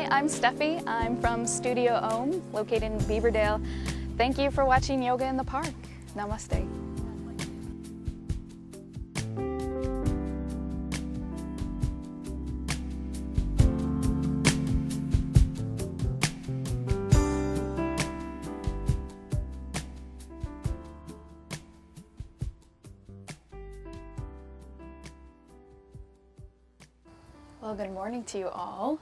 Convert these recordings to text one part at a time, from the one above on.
Hi, I'm Steffi. I'm from Studio Om, located in Beaverdale. Thank you for watching Yoga in the Park. Namaste. Well, good morning to you all.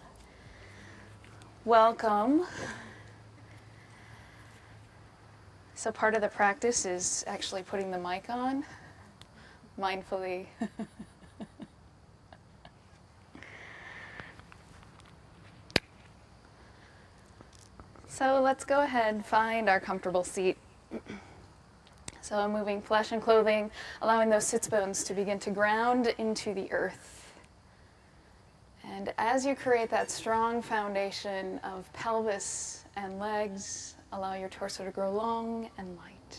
Welcome. So part of the practice is actually putting the mic on, mindfully. So let's go ahead and find our comfortable seat. So I'm moving flesh and clothing, allowing those sits bones to begin to ground into the earth. And as you create that strong foundation of pelvis and legs, allow your torso to grow long and light.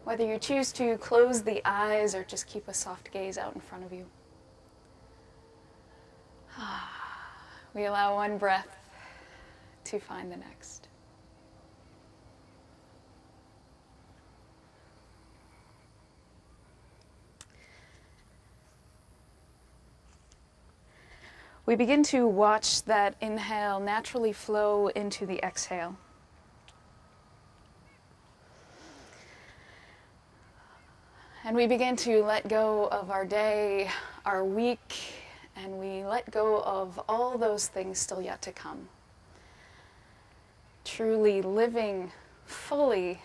Whether you choose to close the eyes or just keep a soft gaze out in front of you. We allow one breath to find the next. We begin to watch that inhale naturally flow into the exhale. And we begin to let go of our day, our week, and we let go of all those things still yet to come. Truly living fully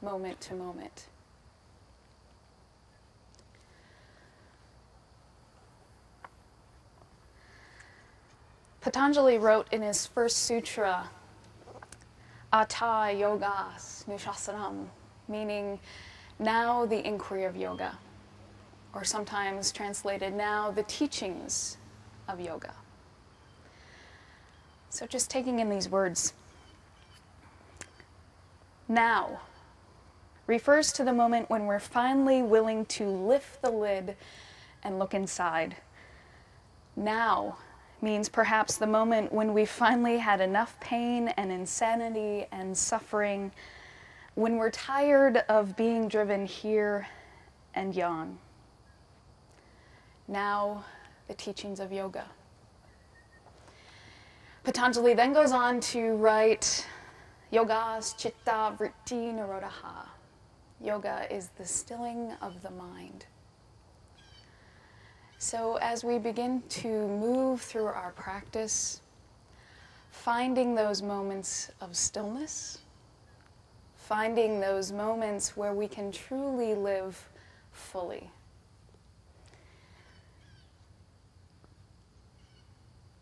moment to moment. Patanjali wrote in his first sutra, Ata Yogas Nushasana, meaning now the inquiry of yoga, or sometimes translated now the teachings of yoga. So just taking in these words. Now refers to the moment when we're finally willing to lift the lid and look inside. Now means perhaps the moment when we finally had enough pain and insanity and suffering, when we're tired of being driven here and yon. Now, the teachings of yoga. Patanjali then goes on to write, Yogas chitta vritti nirodha. Yoga is the stilling of the mind. So as we begin to move through our practice, finding those moments of stillness, finding those moments where we can truly live fully.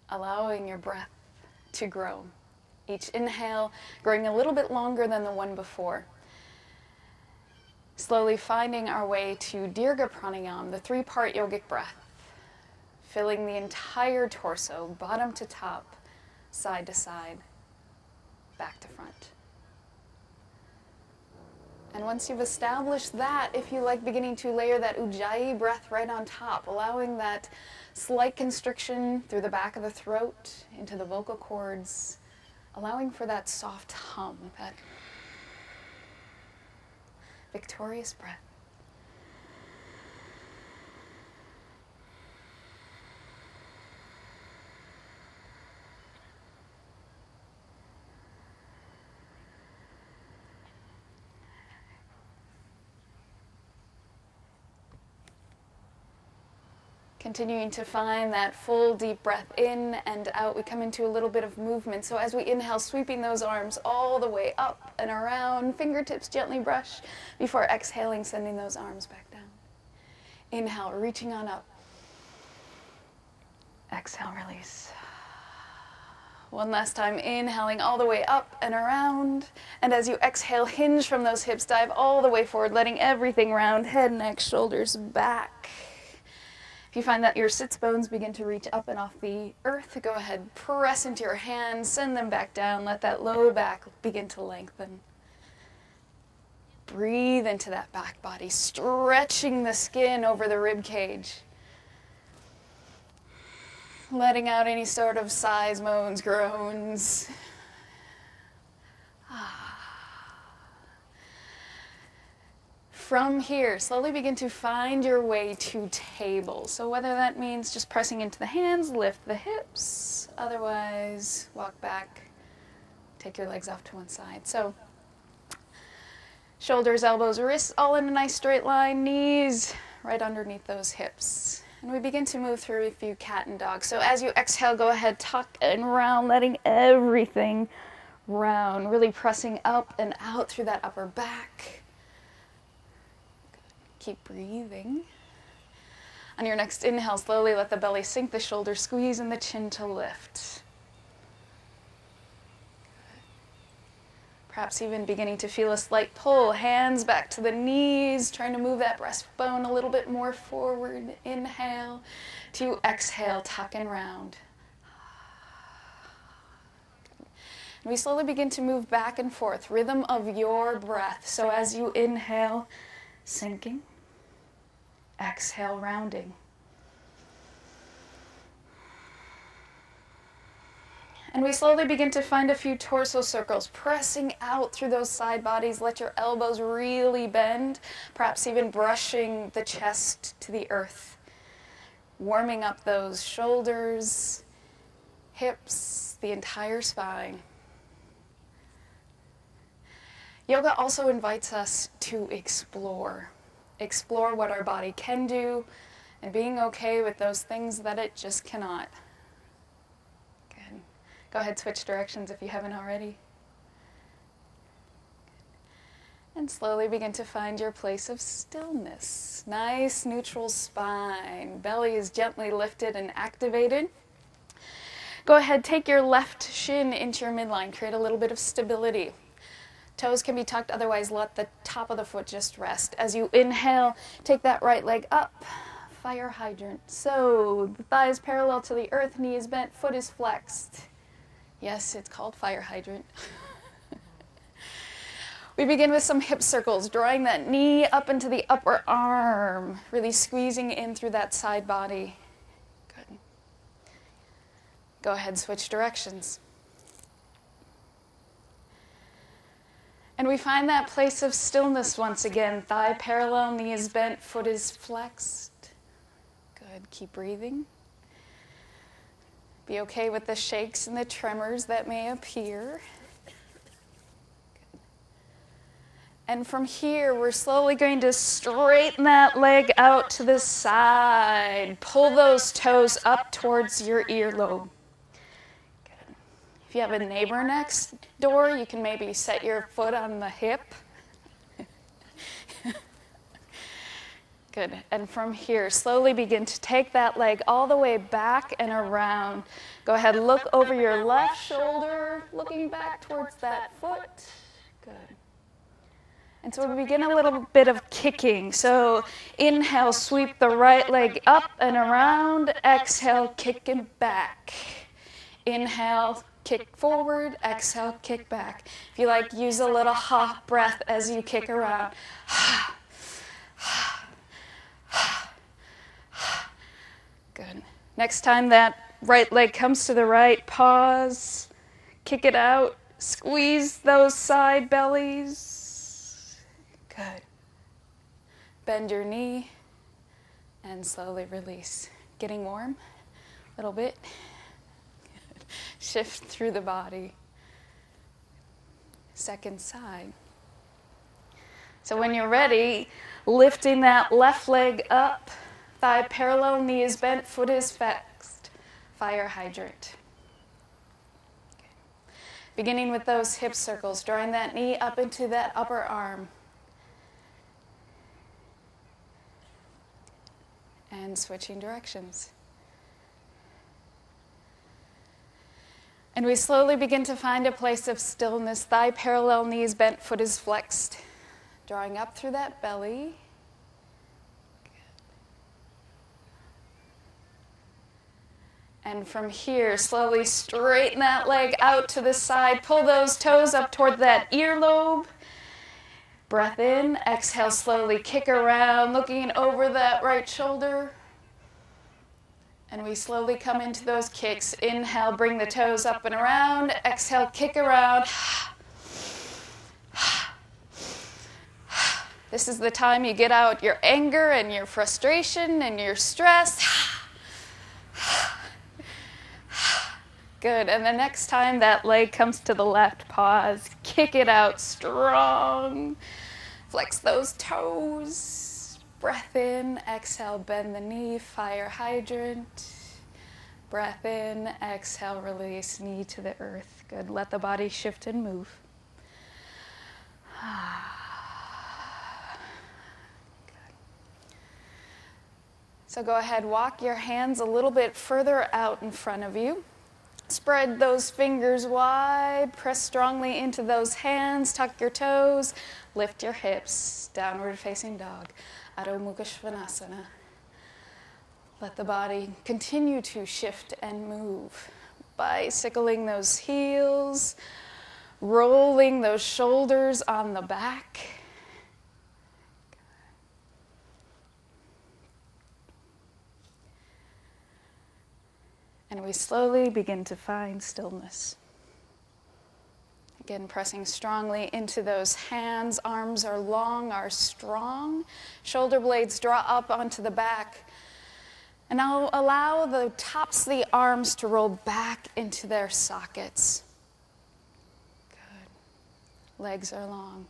Allowing your breath to grow. Each inhale growing a little bit longer than the one before. Slowly finding our way to Dirgha Pranayama, the three-part yogic breath. Filling the entire torso, bottom to top, side to side, back to front. And once you've established that, if you like, beginning to layer that Ujjayi breath right on top, allowing that slight constriction through the back of the throat, into the vocal cords, allowing for that soft hum, that victorious breath. Continuing to find that full deep breath in and out. We come into a little bit of movement. So as we inhale, sweeping those arms all the way up and around, fingertips gently brush before exhaling, sending those arms back down. Inhale, reaching on up. Exhale, release. One last time, inhaling all the way up and around. And as you exhale, hinge from those hips, dive all the way forward, letting everything round, head, neck, shoulders, back. If you find that your sits bones begin to reach up and off the earth, go ahead, press into your hands, send them back down, let that low back begin to lengthen. Breathe into that back body, stretching the skin over the rib cage. Letting out any sort of sighs, moans, groans. From here, slowly begin to find your way to table. So whether that means just pressing into the hands, lift the hips, otherwise walk back, take your legs off to one side. So shoulders, elbows, wrists all in a nice straight line, knees right underneath those hips. And we begin to move through a few cat and dog. So as you exhale, go ahead, tuck and round, letting everything round, really pressing up and out through that upper back. Keep breathing. On your next inhale, slowly let the belly sink, the shoulders squeeze, and the chin to lift. Perhaps even beginning to feel a slight pull, hands back to the knees, trying to move that breastbone a little bit more forward. Inhale to exhale, tuck and round. And we slowly begin to move back and forth, rhythm of your breath. So as you inhale, sinking, exhale, rounding. And we slowly begin to find a few torso circles, pressing out through those side bodies. Let your elbows really bend, perhaps even brushing the chest to the earth. Warming up those shoulders, hips, the entire spine. Yoga also invites us to explore. Explore what our body can do and being okay with those things that it just cannot. Good. Go ahead, switch directions if you haven't already. And slowly begin to find your place of stillness. Nice neutral spine. Belly is gently lifted and activated. Go ahead, take your left shin into your midline. Create a little bit of stability. Toes can be tucked, otherwise let the top of the foot just rest. As you inhale, take that right leg up, fire hydrant. So the thigh is parallel to the earth, knee is bent, foot is flexed. Yes, it's called fire hydrant. We begin with some hip circles, drawing that knee up into the upper arm, really squeezing in through that side body. Good. Go ahead, switch directions. And we find that place of stillness once again. Thigh parallel, knee is bent, foot is flexed. Good, keep breathing. Be okay with the shakes and the tremors that may appear. Good. And from here, we're slowly going to straighten that leg out to the side. Pull those toes up towards your earlobe. If you have a neighbor next door, you can maybe set your foot on the hip. Good. And from here, slowly begin to take that leg all the way back and around. Go ahead, look over your left shoulder, looking back towards that foot. Good. And so we begin a little bit of kicking. So inhale, sweep the right leg up and around. Exhale, kick it back. Inhale, kick forward, exhale, kick back. If you like, use a little ha breath as you kick around. Ha, ha, ha, ha. Good. Next time that right leg comes to the right, pause, kick it out, squeeze those side bellies. Good. Bend your knee and slowly release. Getting warm a little bit. Shift through the body. Second side. So when you're ready, lifting that left leg up, thigh parallel, knee is bent, foot is flexed. Fire hydrant. Okay. Beginning with those hip circles, drawing that knee up into that upper arm. And switching directions. And we slowly begin to find a place of stillness. Thigh parallel, knees bent, foot is flexed. Drawing up through that belly. And from here, slowly straighten that leg out to the side. Pull those toes up toward that earlobe. Breath in. Exhale, slowly kick around, looking over that right shoulder. And we slowly come into those kicks. Inhale, bring the toes up and around. Exhale, kick around. This is the time you get out your anger and your frustration and your stress. Good. And the next time that leg comes to the left, pause. Kick it out strong. Flex those toes. Breath in, exhale, bend the knee, fire hydrant. Breath in, exhale, release, knee to the earth. Good, let the body shift and move. Good. So go ahead, walk your hands a little bit further out in front of you. Spread those fingers wide, press strongly into those hands, tuck your toes, lift your hips, downward facing dog. Adho Mukha Svanasana. Let the body continue to shift and move. Bicycling those heels, rolling those shoulders on the back. And we slowly begin to find stillness. Again, pressing strongly into those hands. Arms are long, are strong. Shoulder blades draw up onto the back. And now allow the tops of the arms to roll back into their sockets. Good. Legs are long.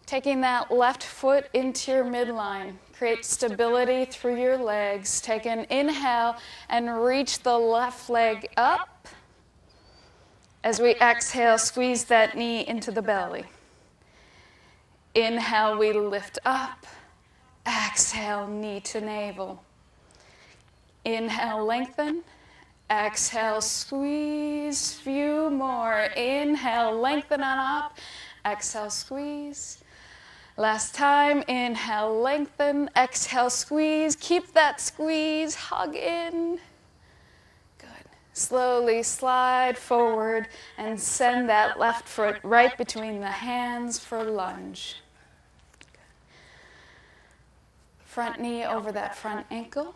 Taking that left foot into your midline. Create stability through your legs. Take an inhale and reach the left leg up. As we exhale, squeeze that knee into the belly. Inhale, we lift up. Exhale, knee to navel. Inhale, lengthen. Exhale, squeeze. Few more. Inhale, lengthen on up. Exhale, squeeze. Last time, inhale, lengthen, exhale, squeeze. Keep that squeeze, hug in. Good. Slowly slide forward and send that left foot right between the hands for lunge. Good. Front knee over that front ankle.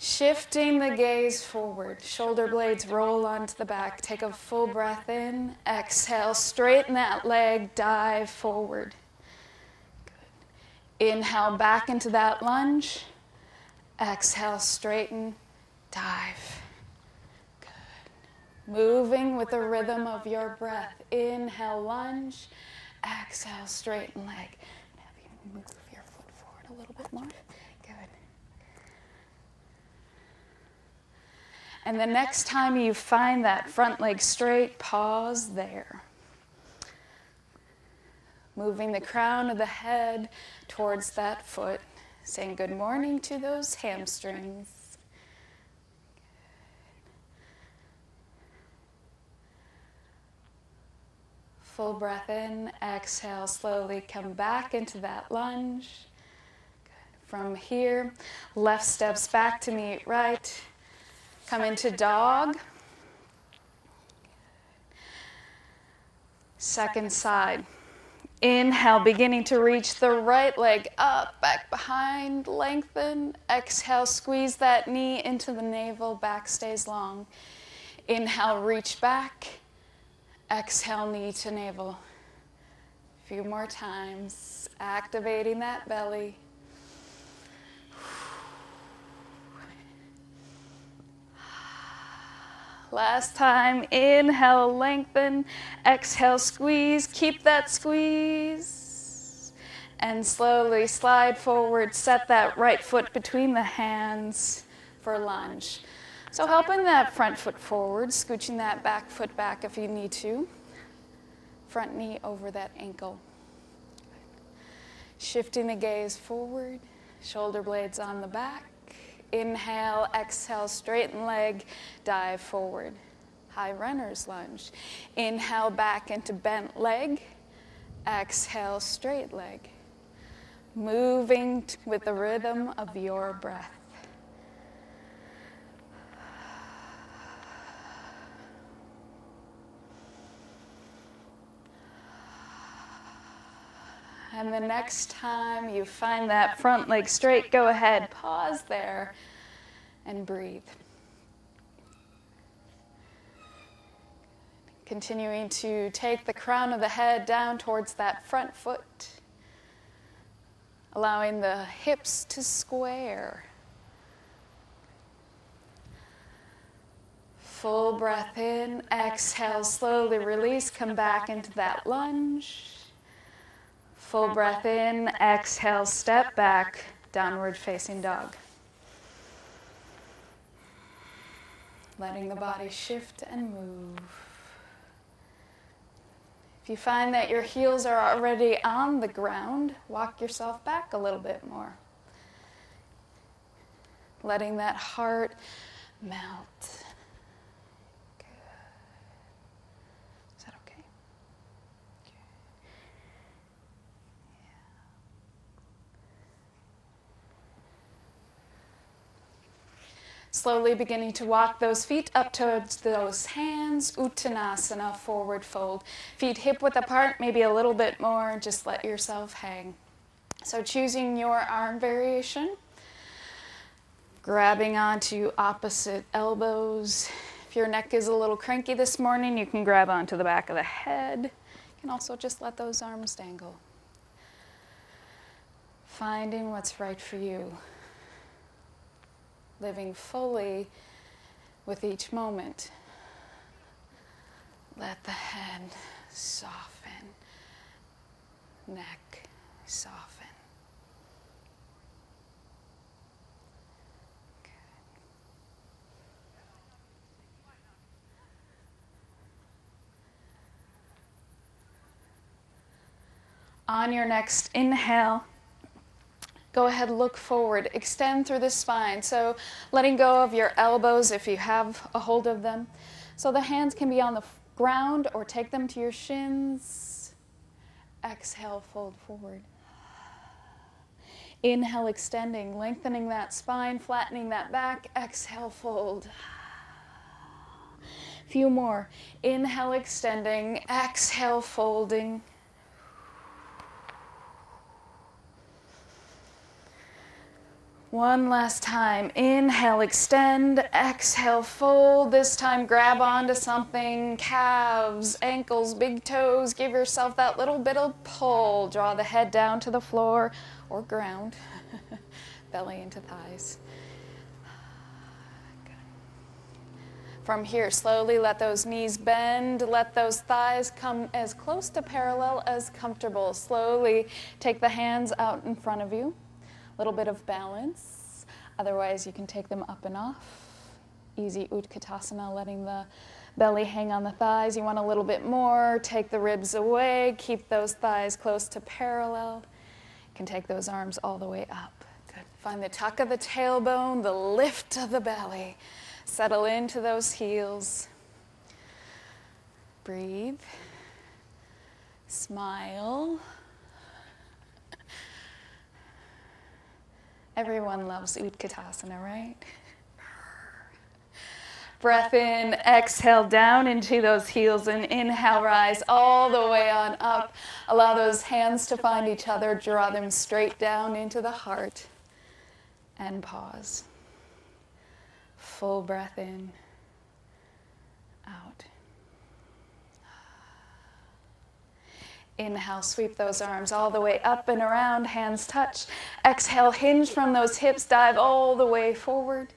Shifting the gaze forward, shoulder blades roll onto the back. Take a full breath in, exhale, straighten that leg, dive forward. Good. Inhale back into that lunge. Exhale, straighten, dive. Good. Moving with the rhythm of your breath. Inhale, lunge. Exhale, straighten leg. Have you move your foot forward a little bit more? Good. And the next time you find that front leg straight, pause there. Moving the crown of the head towards that foot, saying good morning to those hamstrings. Full breath in, exhale, slowly come back into that lunge. Good. From here, left steps back to meet right. Come into dog. Second side. Inhale, beginning to reach the right leg up, back behind, lengthen. Exhale, squeeze that knee into the navel, back stays long. Inhale, reach back. Exhale, knee to navel. A few more times, activating that belly. Last time, inhale, lengthen, exhale, squeeze, keep that squeeze, and slowly slide forward, set that right foot between the hands for lunge. So helping that front foot forward, scooching that back foot back if you need to, front knee over that ankle. Shifting the gaze forward, shoulder blades on the back. Inhale, exhale, straighten leg, dive forward. High runner's lunge. Inhale back into bent leg. Exhale, straight leg. Moving with the rhythm of your breath. And the next time you find that front leg straight, go ahead, pause there, and breathe. Continuing to take the crown of the head down towards that front foot, allowing the hips to square. Full breath in, exhale, slowly release, come back into that lunge. Full breath in, exhale, step back, downward facing dog. Letting the body shift and move. If you find that your heels are already on the ground, walk yourself back a little bit more. Letting that heart melt. Good. Is that okay? Okay. Yeah. Slowly beginning to walk those feet up towards those hands, Uttanasana, forward fold. Feet hip-width apart, maybe a little bit more, just let yourself hang. So choosing your arm variation, grabbing onto opposite elbows. If your neck is a little cranky this morning, you can grab onto the back of the head. You can also just let those arms dangle. Finding what's right for you. Living fully with each moment. Let the head soften, neck soften. Good. On your next inhale, go ahead, look forward, extend through the spine. So letting go of your elbows if you have a hold of them. So the hands can be on the ground or take them to your shins. Exhale, fold forward. Inhale, extending, lengthening that spine, flattening that back. Exhale, fold. Few more. Inhale, extending. Exhale, folding. One last time. Inhale, extend. Exhale, fold. This time grab onto something. Calves, ankles, big toes. Give yourself that little bit of pull. Draw the head down to the floor or ground. Belly into thighs. Good. From here, slowly let those knees bend. Let those thighs come as close to parallel as comfortable. Slowly take the hands out in front of you. Little bit of balance. Otherwise, you can take them up and off. Easy Utkatasana, letting the belly hang on the thighs. You want a little bit more. Take the ribs away. Keep those thighs close to parallel. You can take those arms all the way up. Good. Find the tuck of the tailbone, the lift of the belly. Settle into those heels. Breathe. Smile. Everyone loves Utkatasana, right? Breath in, exhale down into those heels, and inhale, rise all the way on up. Allow those hands to find each other, draw them straight down into the heart, and pause. Full breath in, out. Inhale, sweep those arms all the way up and around, hands touch. Exhale, hinge from those hips, dive all the way forward.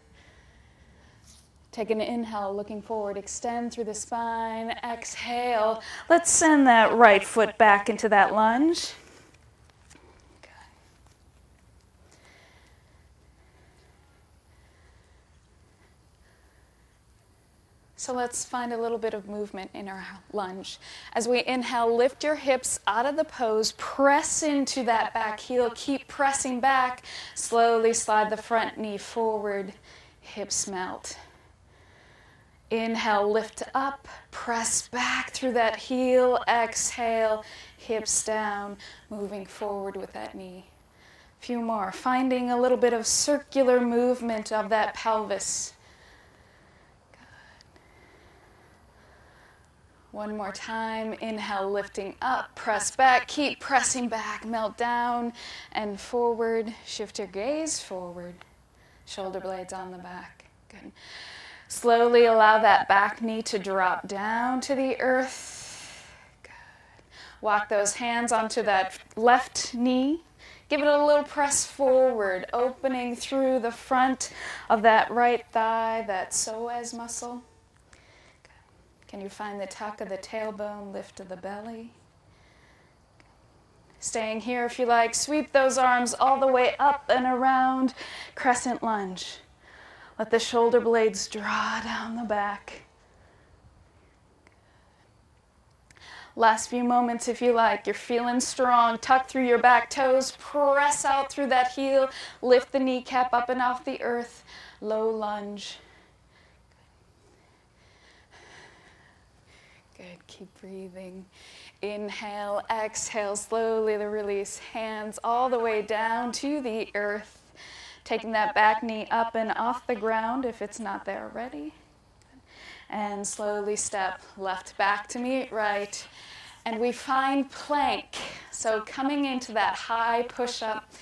Take an inhale, looking forward, extend through the spine. Exhale, let's send that right foot back into that lunge. Good. So let's find a little bit of movement in our lunge. As we inhale, lift your hips out of the pose, press into that back heel, keep pressing back. Slowly slide the front knee forward, hips melt. Inhale, lift up, press back through that heel. Exhale, hips down, moving forward with that knee. Few more, finding a little bit of circular movement of that pelvis. One more time. Inhale, lifting up, press back, keep pressing back, melt down and forward. Shift your gaze forward. Shoulder blades on the back. Good. Slowly allow that back knee to drop down to the earth. Good. Walk those hands onto that left knee. Give it a little press forward, opening through the front of that right thigh, that psoas muscle. Good. Can you find the tuck of the tailbone, lift of the belly? Staying here if you like. Sweep those arms all the way up and around. Crescent lunge. Let the shoulder blades draw down the back. Last few moments if you like. You're feeling strong. Tuck through your back toes. Press out through that heel. Lift the kneecap up and off the earth. Low lunge. Good. Keep breathing. Inhale, exhale, slowly the release. Hands all the way down to the earth. Taking that back knee up and off the ground if it's not there already. And slowly step left back to meet right. And we find plank. So coming into that high push-up,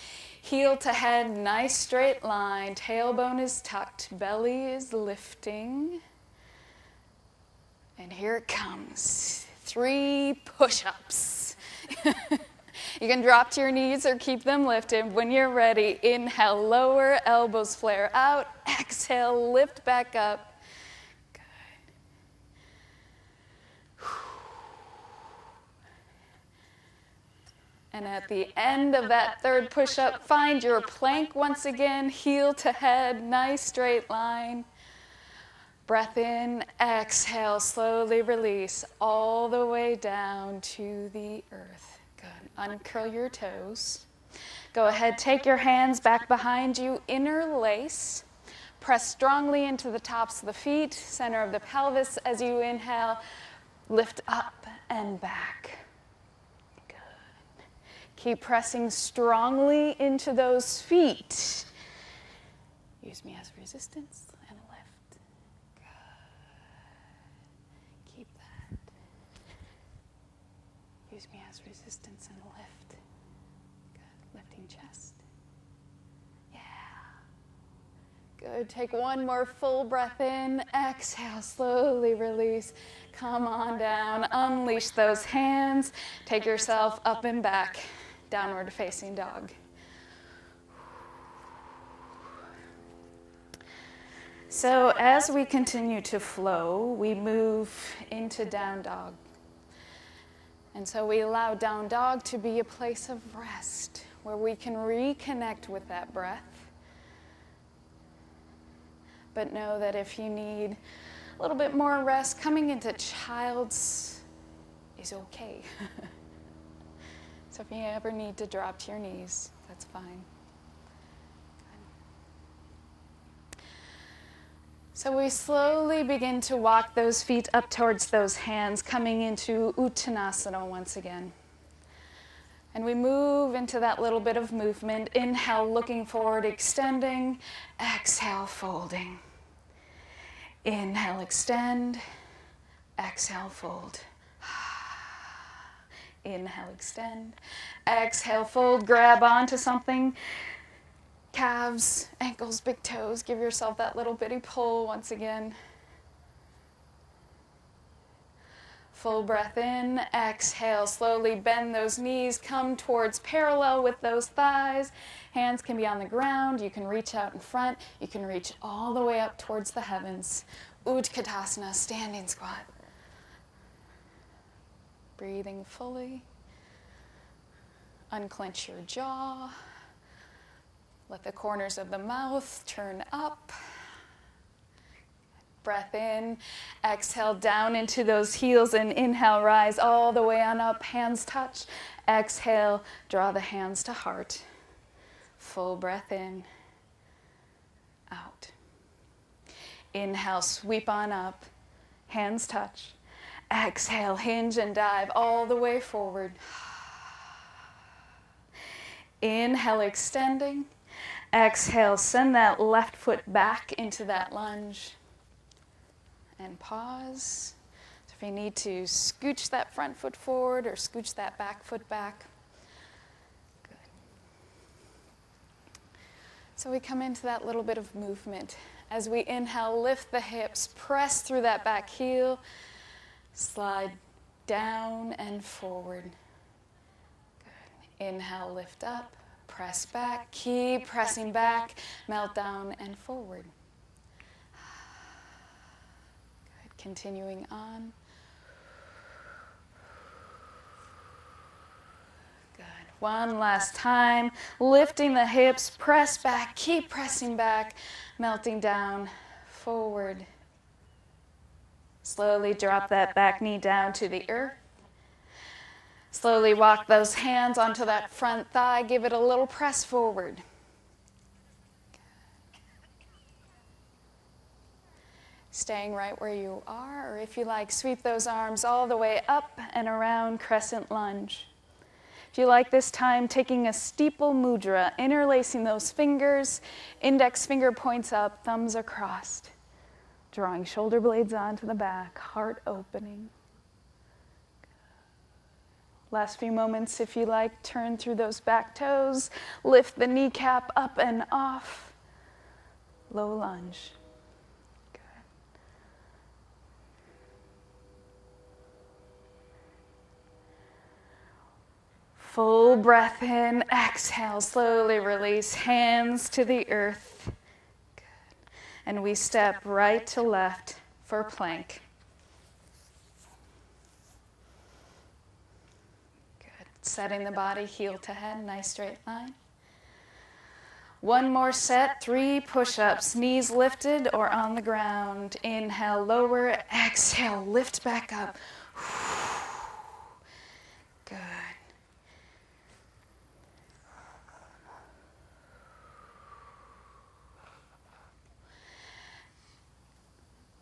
heel to head, nice straight line. Tailbone is tucked, belly is lifting. And here it comes. 3 push-ups. You can drop to your knees or keep them lifted. When you're ready, inhale, lower, elbows flare out. Exhale, lift back up. Good. And at the end of that 3rd push-up, find your plank once again, heel to head, nice straight line. Breath in, exhale, slowly release all the way down to the earth. Good. Uncurl your toes. Go ahead, take your hands back behind you, interlace. Press strongly into the tops of the feet, center of the pelvis as you inhale. Lift up and back. Good. Keep pressing strongly into those feet. Use me as resistance and lift. Good. Keep that. Use me as resistance and lift. Good. Lifting chest. Yeah. Good. Take one more full breath in. Exhale. Slowly release. Come on down. Unleash those hands. Take yourself up and back. Downward facing dog. So as we continue to flow, we move into down dog. And so we allow down dog to be a place of rest where we can reconnect with that breath. But know that if you need a little bit more rest, coming into child's is okay. So if you ever need to drop to your knees, that's fine. So we slowly begin to walk those feet up towards those hands, coming into Uttanasana once again. And we move into that little bit of movement. Inhale, looking forward, extending. Exhale, folding. Inhale, extend. Exhale, fold. Inhale, extend. Exhale, fold. Grab onto something. Calves, ankles, big toes. Give yourself that little bitty pull once again. Full breath in. Exhale, slowly bend those knees. Come towards parallel with those thighs. Hands can be on the ground. You can reach out in front. You can reach all the way up towards the heavens. Utkatasana, standing squat. Breathing fully. Unclench your jaw. Let the corners of the mouth turn up. Breath in. Exhale down into those heels and inhale, rise all the way on up. Hands touch. Exhale, draw the hands to heart. Full breath in. Out. Inhale, sweep on up. Hands touch. Exhale, hinge and dive all the way forward. Inhale, extending. Exhale, send that left foot back into that lunge. And pause. So if you need to scooch that front foot forward or scooch that back foot back. Good. So we come into that little bit of movement. As we inhale, lift the hips, press through that back heel, slide down and forward. Good. Inhale, lift up, press back, keep pressing back, melt down and forward. Good. Continuing on. Good. One last time, lifting the hips, press back, keep pressing back, melting down, forward. Slowly drop that back knee down to the earth. Slowly walk those hands onto that front thigh. Give it a little press forward. Staying right where you are, or if you like, sweep those arms all the way up and around, crescent lunge. If you like this time, taking a steeple mudra, interlacing those fingers, index finger points up, thumbs are crossed. Drawing shoulder blades onto the back, heart opening. Last few moments, if you like, turn through those back toes, lift the kneecap up and off, low lunge. Good. Full breath in, exhale, slowly release, hands to the earth. Good. And we step right to left for plank. Setting the body heel to head, nice straight line. One more set, 3 push-ups, knees lifted or on the ground. Inhale, lower, exhale, lift back up. Good.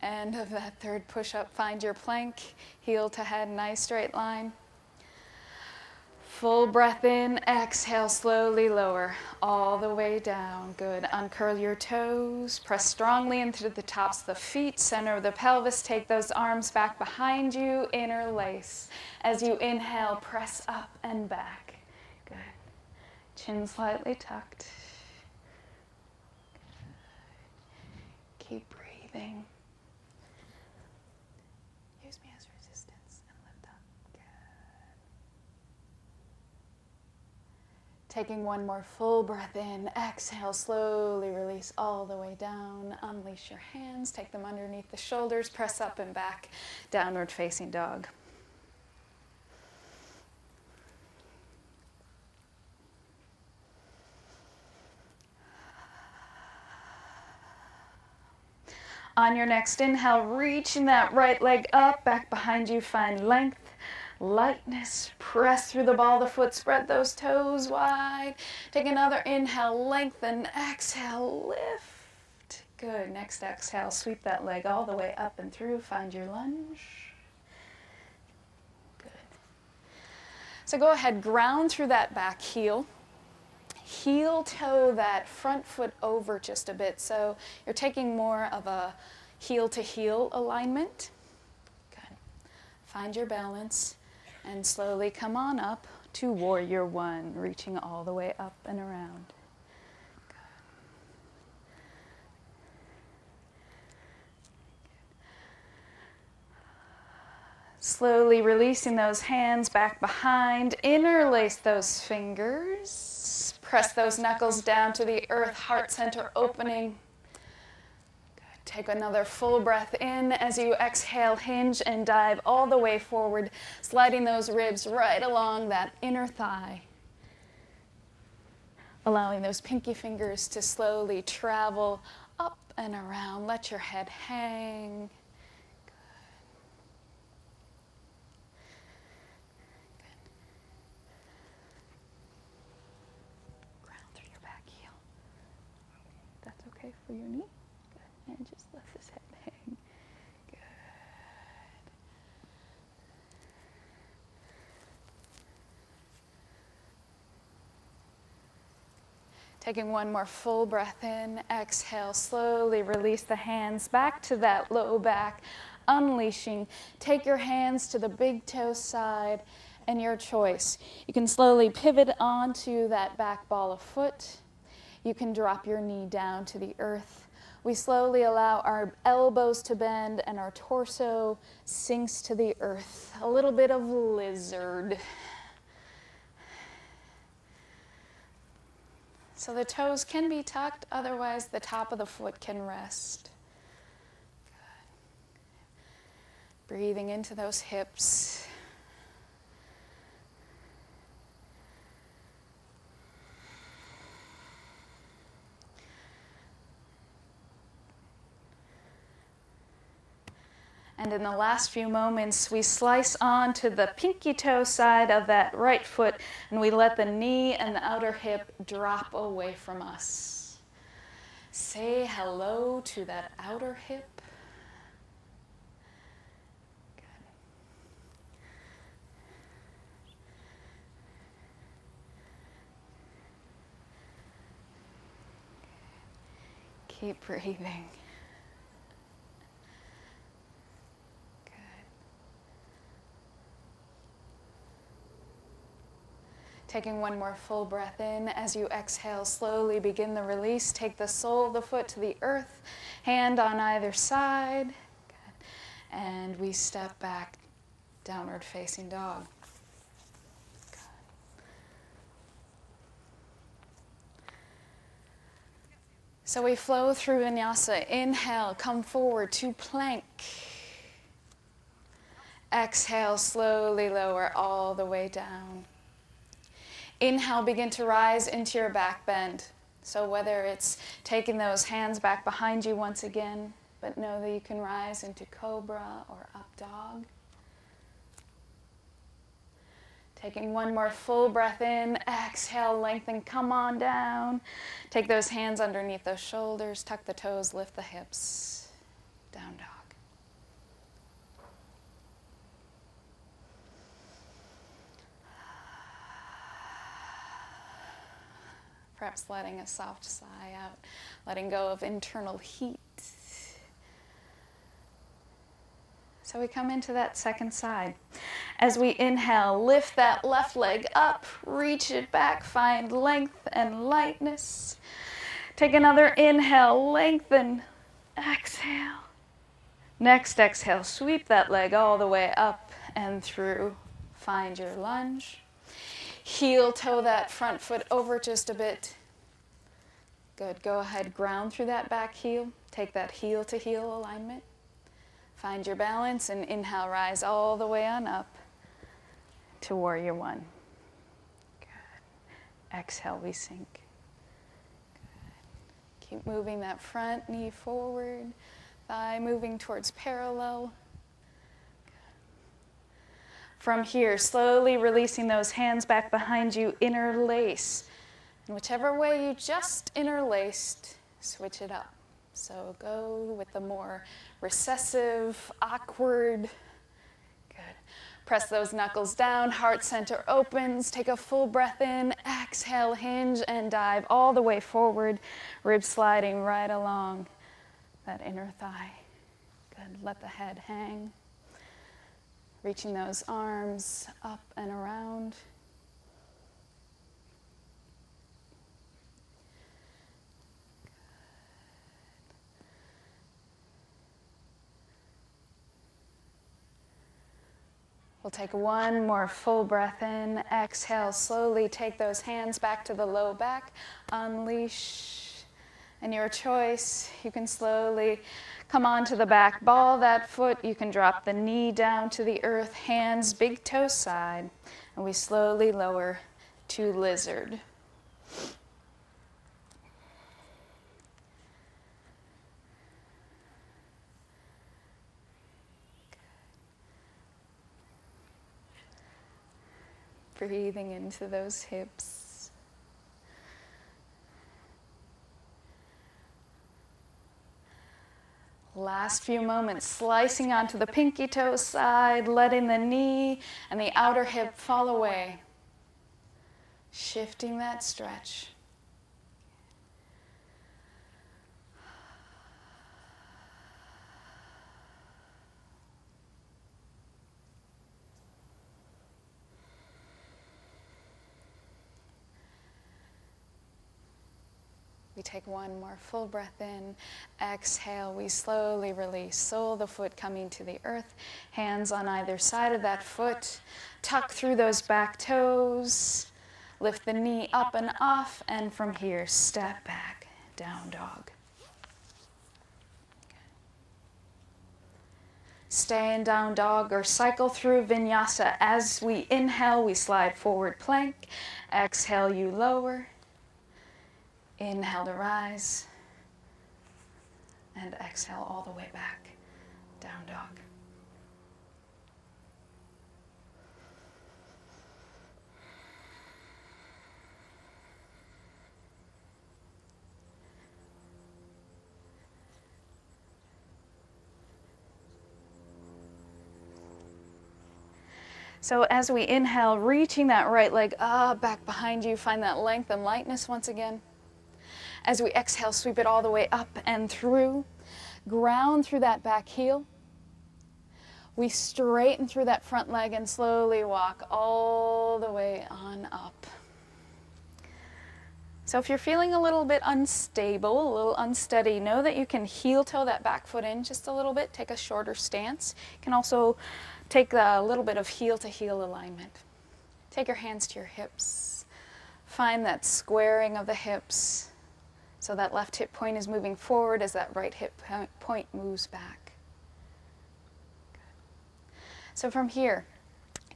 End of that third push-up, find your plank, heel to head, nice straight line. Full breath in, exhale, slowly lower, all the way down. Good. Uncurl your toes, press strongly into the tops of the feet, center of the pelvis, take those arms back behind you, interlace. As you inhale, press up and back. Good. Chin slightly tucked. Good. Keep breathing. Use me as resistance and lift up. Taking one more full breath in, exhale, slowly release all the way down. Unleash your hands, take them underneath the shoulders, press up and back, downward facing dog. On your next inhale, reaching that right leg up, back behind you, find length. Lightness, press through the ball of the foot, spread those toes wide. Take another inhale, lengthen, exhale, lift. Good, next exhale, sweep that leg all the way up and through, find your lunge. Good. So go ahead, ground through that back heel. Heel toe that front foot over just a bit, so you're taking more of a heel to heel alignment. Good. Find your balance. And slowly come on up to warrior one, reaching all the way up and around. Good. Slowly releasing those hands back behind, interlace those fingers, press those knuckles down to the earth, heart center opening. Take another full breath in as you exhale, hinge and dive all the way forward, sliding those ribs right along that inner thigh. Allowing those pinky fingers to slowly travel up and around. Let your head hang. Good. Good. Ground through your back heel. That's okay for your knee. And just let this head hang. Good. Taking one more full breath in, exhale, slowly release the hands back to that low back, unleashing. Take your hands to the big toe side and your choice. You can slowly pivot onto that back ball of foot. You can drop your knee down to the earth. We slowly allow our elbows to bend and our torso sinks to the earth. A little bit of lizard. So the toes can be tucked, otherwise the top of the foot can rest. Good. Breathing into those hips. And in the last few moments, we slice on to the pinky toe side of that right foot, and we let the knee and the outer hip drop away from us. Say hello to that outer hip. Good. Keep breathing. Taking one more full breath in. As you exhale, slowly begin the release. Take the sole of the foot to the earth, hand on either side. Good. And we step back, downward facing dog. Good. So we flow through vinyasa. Inhale, come forward to plank. Exhale, slowly lower all the way down. Inhale, begin to rise into your back bend. So whether it's taking those hands back behind you once again, but know that you can rise into cobra or up dog. Taking one more full breath in, exhale, lengthen, come on down. Take those hands underneath those shoulders, tuck the toes, lift the hips, down dog. Perhaps letting a soft sigh out, letting go of internal heat. So we come into that second side. As we inhale, lift that left leg up, reach it back, find length and lightness. Take another inhale, lengthen, exhale. Next exhale, sweep that leg all the way up and through. Find your lunge. Heel toe that front foot over just a bit. Good. Go ahead, ground through that back heel. Take that heel to heel alignment. Find your balance and inhale, rise all the way on up to warrior one. Good. Exhale, we sink. Good. Keep moving that front knee forward, thigh moving towards parallel. From here, slowly releasing those hands back behind you, interlace. And whichever way you just interlaced, switch it up. So go with the more recessive, awkward. Good. Press those knuckles down, heart center opens. Take a full breath in, exhale, hinge and dive all the way forward, ribs sliding right along that inner thigh. Good. Let the head hang. Reaching those arms up and around. We'll take one more full breath in. Exhale, slowly take those hands back to the low back. Unleash. And your choice, you can slowly come onto the back, ball that foot. You can drop the knee down to the earth, hands big toe side. And we slowly lower to lizard. Breathing into those hips. Last few moments, slicing onto the pinky toe side, letting the knee and the outer hip fall away. Shifting that stretch. We take one more full breath in. Exhale, we slowly release. Sole the foot coming to the earth. Hands on either side of that foot. Tuck through those back toes. Lift the knee up and off. And from here, step back, down dog. Stay in down dog or cycle through vinyasa. As we inhale, we slide forward plank. Exhale, you lower. Inhale to rise. And exhale all the way back, down dog. So as we inhale, reaching that right leg back behind you, find that length and lightness once again. As we exhale, sweep it all the way up and through. Ground through that back heel. We straighten through that front leg and slowly walk all the way on up. So if you're feeling a little bit unstable, a little unsteady, know that you can heel toe that back foot in just a little bit, take a shorter stance. You can also take a little bit of heel to heel alignment. Take your hands to your hips. Find that squaring of the hips. So that left hip point is moving forward as that right hip point moves back. Good. So from here,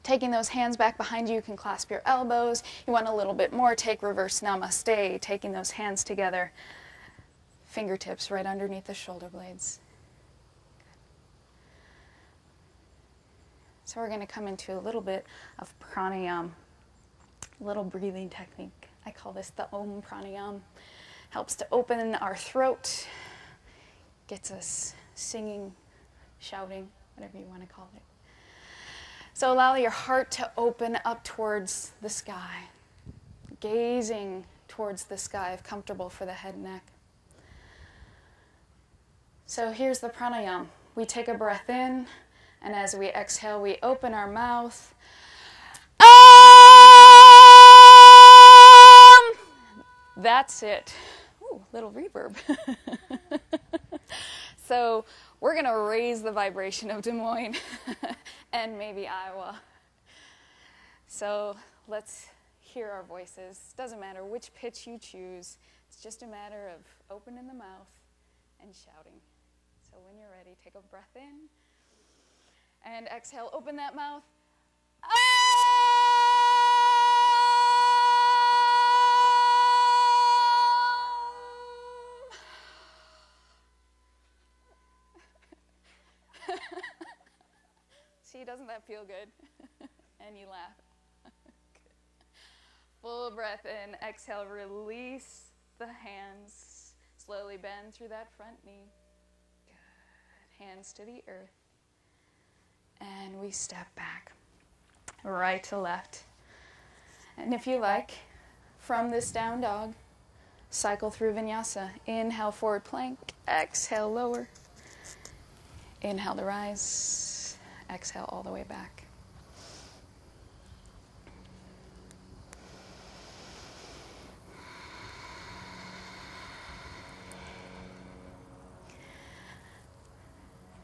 taking those hands back behind you, you can clasp your elbows. You want a little bit more, take reverse namaste, taking those hands together, fingertips right underneath the shoulder blades. So we're going to come into a little bit of pranayama, a little breathing technique. I call this the Om pranayama. Helps to open our throat, gets us singing, shouting, whatever you want to call it. So allow your heart to open up towards the sky, gazing towards the sky if comfortable for the head and neck. So here's the pranayama. We take a breath in, and as we exhale, we open our mouth. That's it. Ooh, little reverb. So we're going to raise the vibration of Des Moines and maybe Iowa. So let's hear our voices. Doesn't matter which pitch you choose. It's just a matter of opening the mouth and shouting. So when you're ready, take a breath in. And exhale, open that mouth. See, doesn't that feel good? And you laugh. Full breath in. Exhale, release the hands. Slowly bend through that front knee. Good. Hands to the earth. And we step back, right to left. And if you like, from this down dog, cycle through vinyasa. Inhale, forward plank. Exhale, lower. Inhale to rise. Exhale all the way back.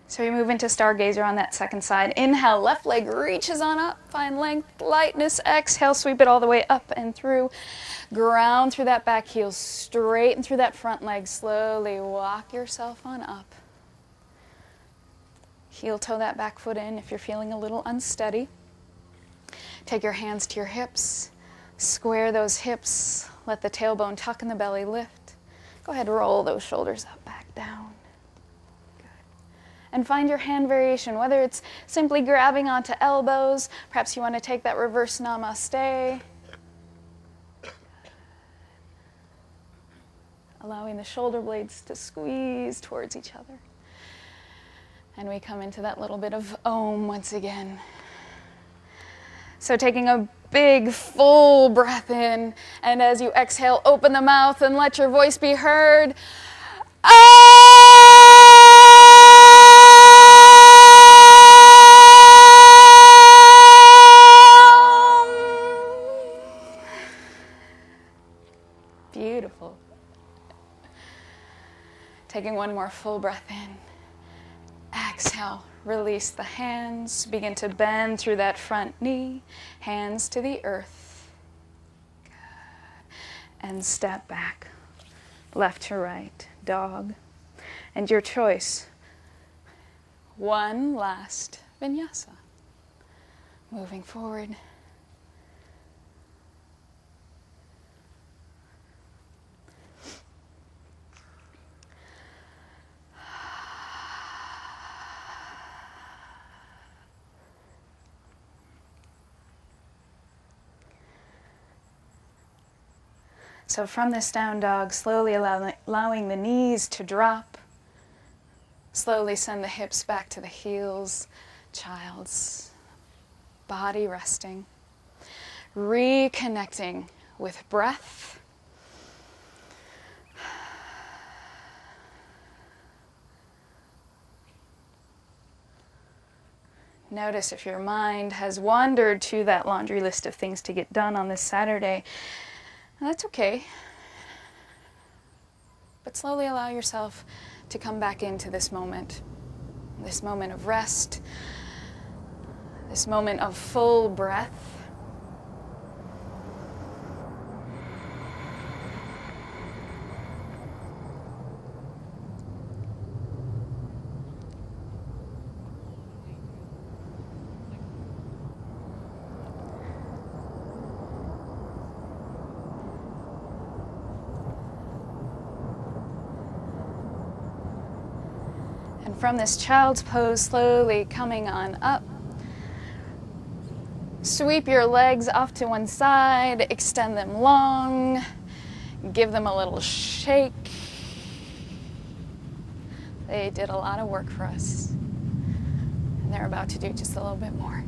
So we move into stargazer on that second side. Inhale, left leg reaches on up. Find length, lightness. Exhale, sweep it all the way up and through. Ground through that back heel. Straighten through that front leg. Slowly walk yourself on up. Heel toe that back foot in if you're feeling a little unsteady. Take your hands to your hips. Square those hips. Let the tailbone tuck and the belly lift. Go ahead, roll those shoulders up, back down. And find your hand variation, whether it's simply grabbing onto elbows, perhaps you want to take that reverse namaste. Allowing the shoulder blades to squeeze towards each other. And we come into that little bit of Om once again. So taking a big, full breath in, and as you exhale, open the mouth and let your voice be heard. Beautiful. Taking one more full breath in. Exhale, release the hands. Begin to bend through that front knee. Hands to the earth. Good. And step back. Left to right, dog. And your choice. One last vinyasa. Moving forward. So from this down dog, slowly allowing the knees to drop. Slowly send the hips back to the heels. Child's body resting. Reconnecting with breath. Notice if your mind has wandered to that laundry list of things to get done on this Saturday. That's okay. But slowly allow yourself to come back into this moment of rest, this moment of full breath. From this child's pose, slowly coming on up. Sweep your legs off to one side, extend them long, give them a little shake. They did a lot of work for us, and they're about to do just a little bit more.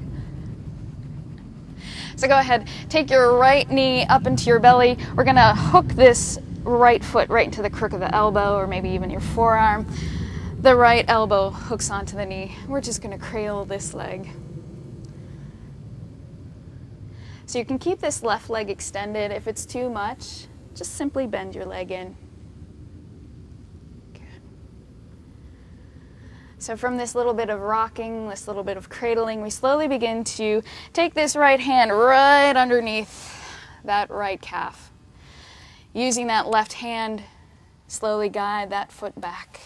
So go ahead, take your right knee up into your belly. We're gonna hook this right foot right into the crook of the elbow, or maybe even your forearm. The right elbow hooks onto the knee. We're just going to cradle this leg. So you can keep this left leg extended. If it's too much, just simply bend your leg in. Good. So from this little bit of rocking, this little bit of cradling, we slowly begin to take this right hand right underneath that right calf. Using that left hand, slowly guide that foot back.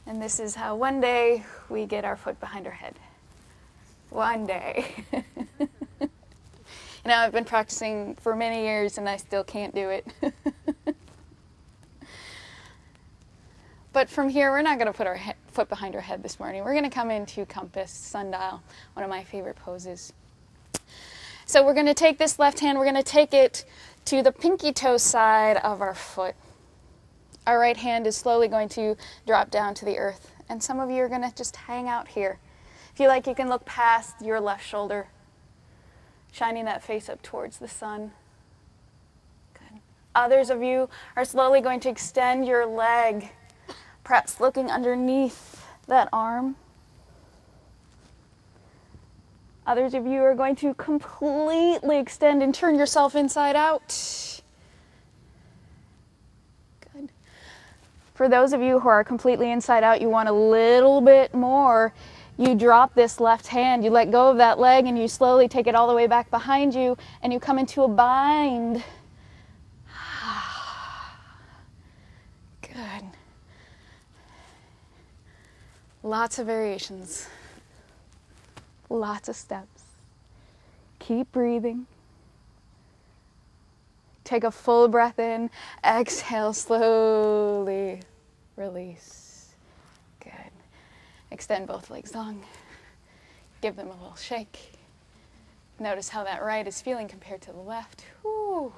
And this is how one day we get our foot behind our head. One day. I've been practicing for many years and I still can't do it. But from here, we're not going to put our foot behind our head this morning. We're going to come into compass, sundial, one of my favorite poses. So we're going to take this left hand, we're going to take it to the pinky toe side of our foot. Our right hand is slowly going to drop down to the earth. And some of you are going to just hang out here. If you like, you can look past your left shoulder, shining that face up towards the sun. Good. Others of you are slowly going to extend your leg, perhaps looking underneath that arm. Others of you are going to completely extend and turn yourself inside out. For those of you who are completely inside out, you want a little bit more. You drop this left hand, you let go of that leg, and you slowly take it all the way back behind you, and you come into a bind. Good. Lots of variations. Lots of steps. Keep breathing. Take a full breath in. Exhale, slowly release. Good. Extend both legs long. Give them a little shake. Notice how that right is feeling compared to the left. Whew.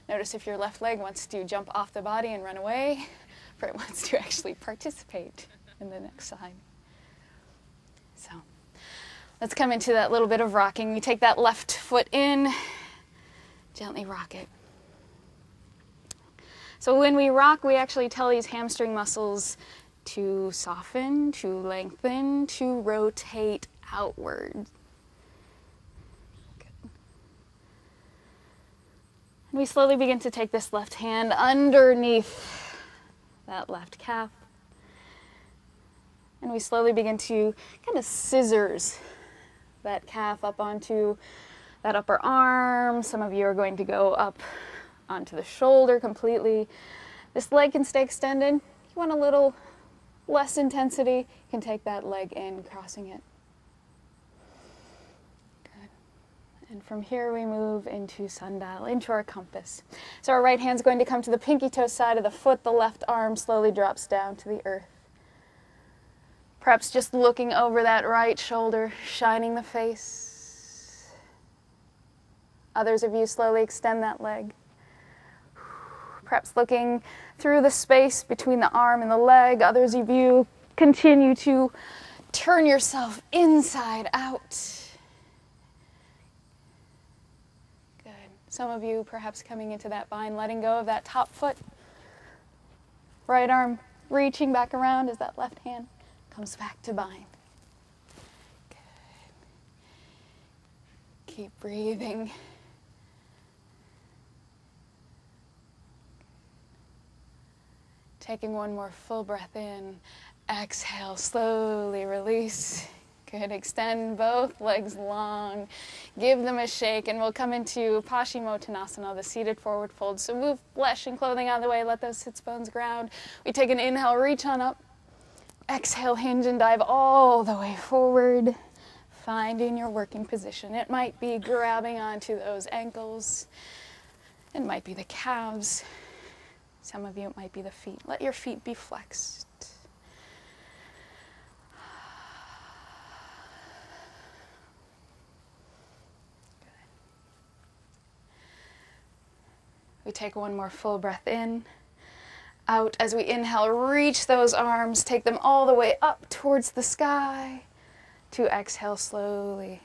Notice if your left leg wants to jump off the body and run away, or it wants to actually participate in the next side. So let's come into that little bit of rocking. We take that left foot in, gently rock it. So when we rock, we actually tell these hamstring muscles to soften, to lengthen, to rotate outward. Good. And we slowly begin to take this left hand underneath that left calf. And we slowly begin to kind of scissors that calf up onto that upper arm. Some of you are going to go up onto the shoulder completely. This leg can stay extended. If you want a little less intensity, you can take that leg in, crossing it. Good. And from here we move into sundial, into our compass. So our right hand's going to come to the pinky toe side of the foot. The left arm slowly drops down to the earth. Perhaps just looking over that right shoulder, shining the face. Others of you slowly extend that leg. Perhaps looking through the space between the arm and the leg. Others of you continue to turn yourself inside out. Good. Some of you perhaps coming into that bind, letting go of that top foot. Right arm reaching back around as that left hand comes back to bind. Good. Keep breathing. Taking one more full breath in. Exhale, slowly release. Good, extend both legs long. Give them a shake, and we'll come into Paschimottanasana, the seated forward fold. So move flesh and clothing out of the way, let those sits bones ground. We take an inhale, reach on up. Exhale, hinge and dive all the way forward. Finding your working position. It might be grabbing onto those ankles. It might be the calves. Some of you, it might be the feet. Let your feet be flexed. Good. We take one more full breath in. Out as we inhale, reach those arms, take them all the way up towards the sky. To exhale, slowly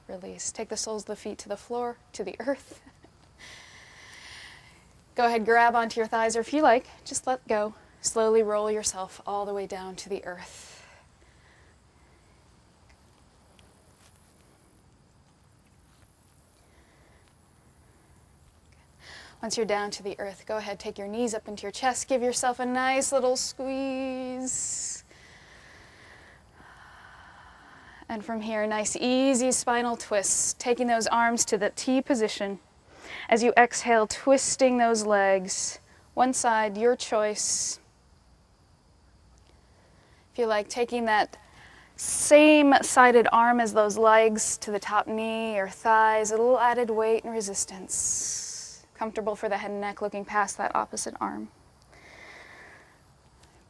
release. Take the soles of the feet to the floor, to the earth. Go ahead, grab onto your thighs, or if you like, just let go. Slowly roll yourself all the way down to the earth. Once you're down to the earth, go ahead, take your knees up into your chest, give yourself a nice little squeeze. And from here, nice easy spinal twists, taking those arms to the T position. As you exhale, twisting those legs, one side, your choice. If you like, taking that same sided arm as those legs to the top knee or thighs, a little added weight and resistance. Comfortable for the head and neck, looking past that opposite arm.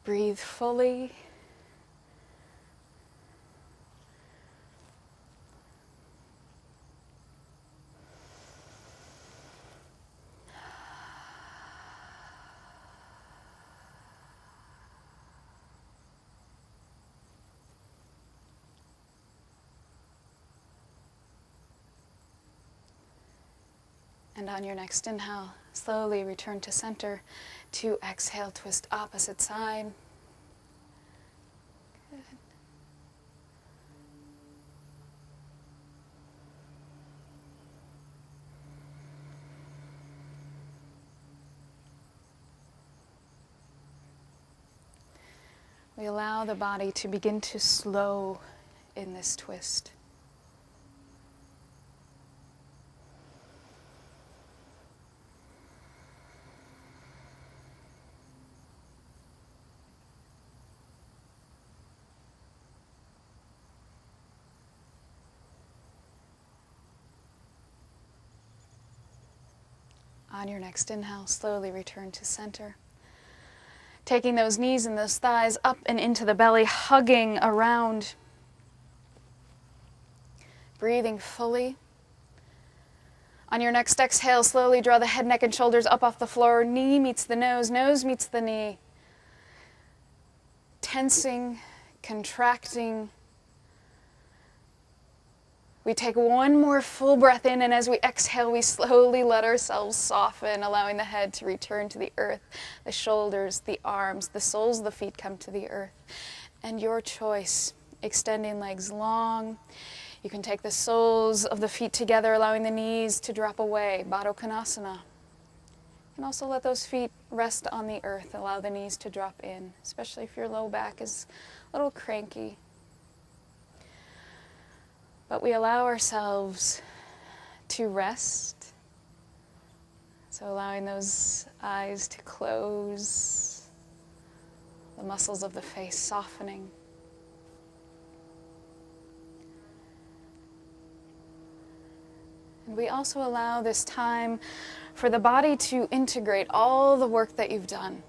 Breathe fully. And on your next inhale, slowly return to center. To exhale, twist opposite side. Good. We allow the body to begin to slow in this twist. On your next inhale, slowly return to center. Taking those knees and those thighs up and into the belly, hugging around. Breathing fully. On your next exhale, slowly draw the head, neck, and shoulders up off the floor. Knee meets the nose meets the knee. Tensing, contracting. We take one more full breath in, and as we exhale, we slowly let ourselves soften, allowing the head to return to the earth, the shoulders, the arms, the soles of the feet come to the earth. And your choice, extending legs long. You can take the soles of the feet together, allowing the knees to drop away, Baddha Konasana. And also let those feet rest on the earth. Allow the knees to drop in, especially if your low back is a little cranky. But we allow ourselves to rest. So allowing those eyes to close, the muscles of the face softening. And we also allow this time for the body to integrate all the work that you've done.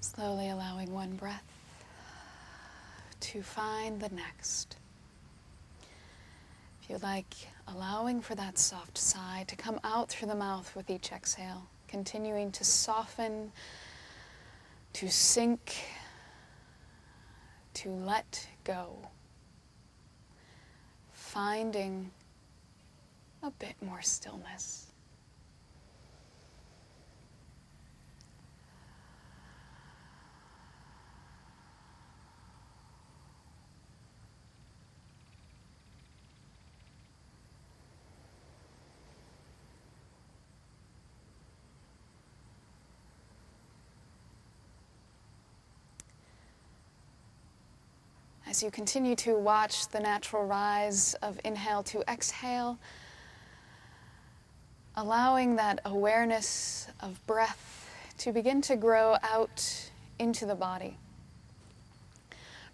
Slowly allowing one breath to find the next. If you like, allowing for that soft sigh to come out through the mouth with each exhale, continuing to soften, to sink, to let go, finding a bit more stillness. As you continue to watch the natural rise of inhale to exhale, allowing that awareness of breath to begin to grow out into the body.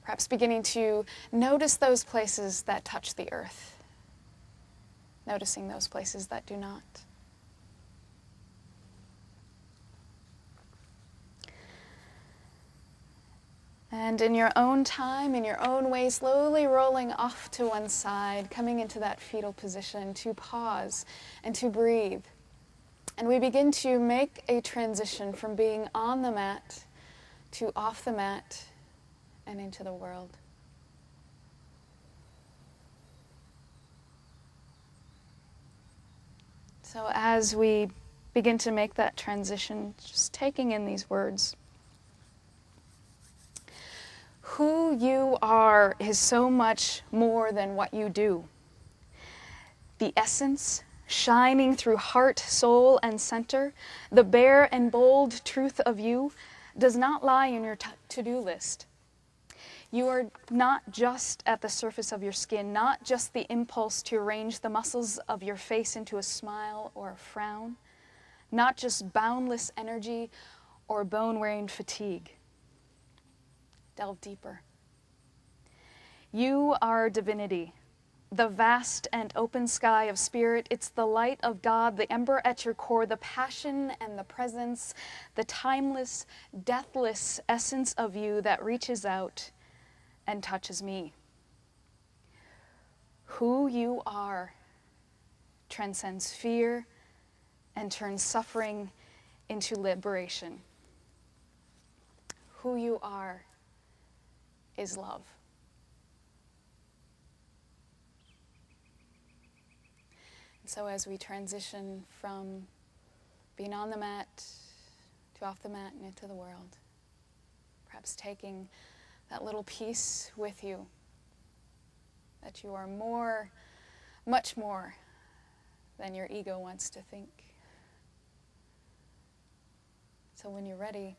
Perhaps beginning to notice those places that touch the earth, noticing those places that do not. And in your own time, in your own way, slowly rolling off to one side, coming into that fetal position to pause and to breathe. And we begin to make a transition from being on the mat to off the mat and into the world. So as we begin to make that transition, just taking in these words. Who you are is so much more than what you do. The essence, shining through heart, soul, and center, the bare and bold truth of you, does not lie in your to-do list. You are not just at the surface of your skin, not just the impulse to arrange the muscles of your face into a smile or a frown, not just boundless energy or bone-wearing fatigue. Delve deeper. You are divinity, the vast and open sky of spirit. It's the light of God, the ember at your core, the passion and the presence, the timeless, deathless essence of you that reaches out and touches me. Who you are transcends fear and turns suffering into liberation. Who you are is love. And so as we transition from being on the mat to off the mat and into the world, perhaps taking that little piece with you, that you are more, much more than your ego wants to think. So when you're ready,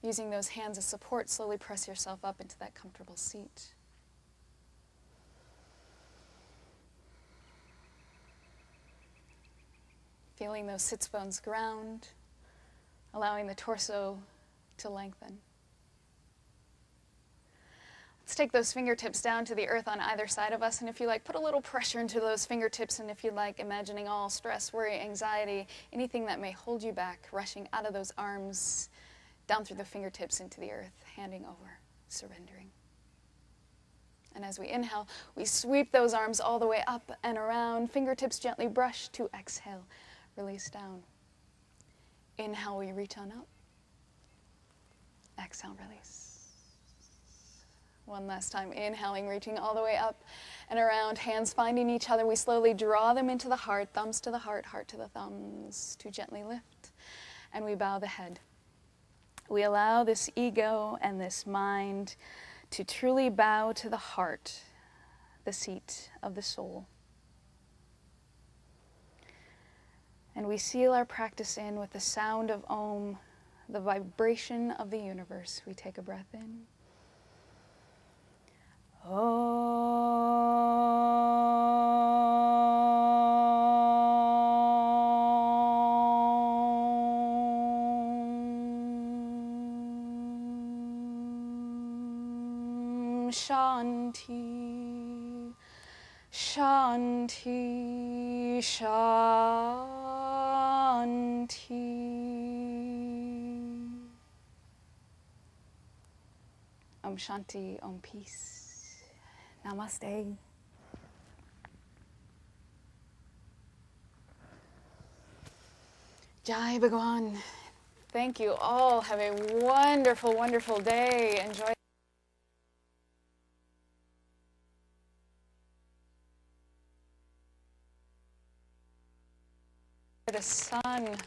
using those hands as support, slowly press yourself up into that comfortable seat. Feeling those sits bones ground, allowing the torso to lengthen. Let's take those fingertips down to the earth on either side of us, and if you like, put a little pressure into those fingertips, and if you like, imagining all stress, worry, anxiety, anything that may hold you back, rushing out of those arms, down through the fingertips into the earth, handing over, surrendering. And as we inhale, we sweep those arms all the way up and around, fingertips gently brush to exhale, release down. Inhale, we reach on up. Exhale, release. One last time, inhaling, reaching all the way up and around, hands finding each other. We slowly draw them into the heart, thumbs to the heart, heart to the thumbs, to gently lift, and we bow the head. We allow this ego and this mind to truly bow to the heart, the seat of the soul. And we seal our practice in with the sound of Om, the vibration of the universe. We take a breath in. Om Shanti, Shanti, Shanti. Om Shanti, Om Peace. Namaste. Jai Bhagwan. Thank you all. Have a wonderful, wonderful day. Enjoy the sun.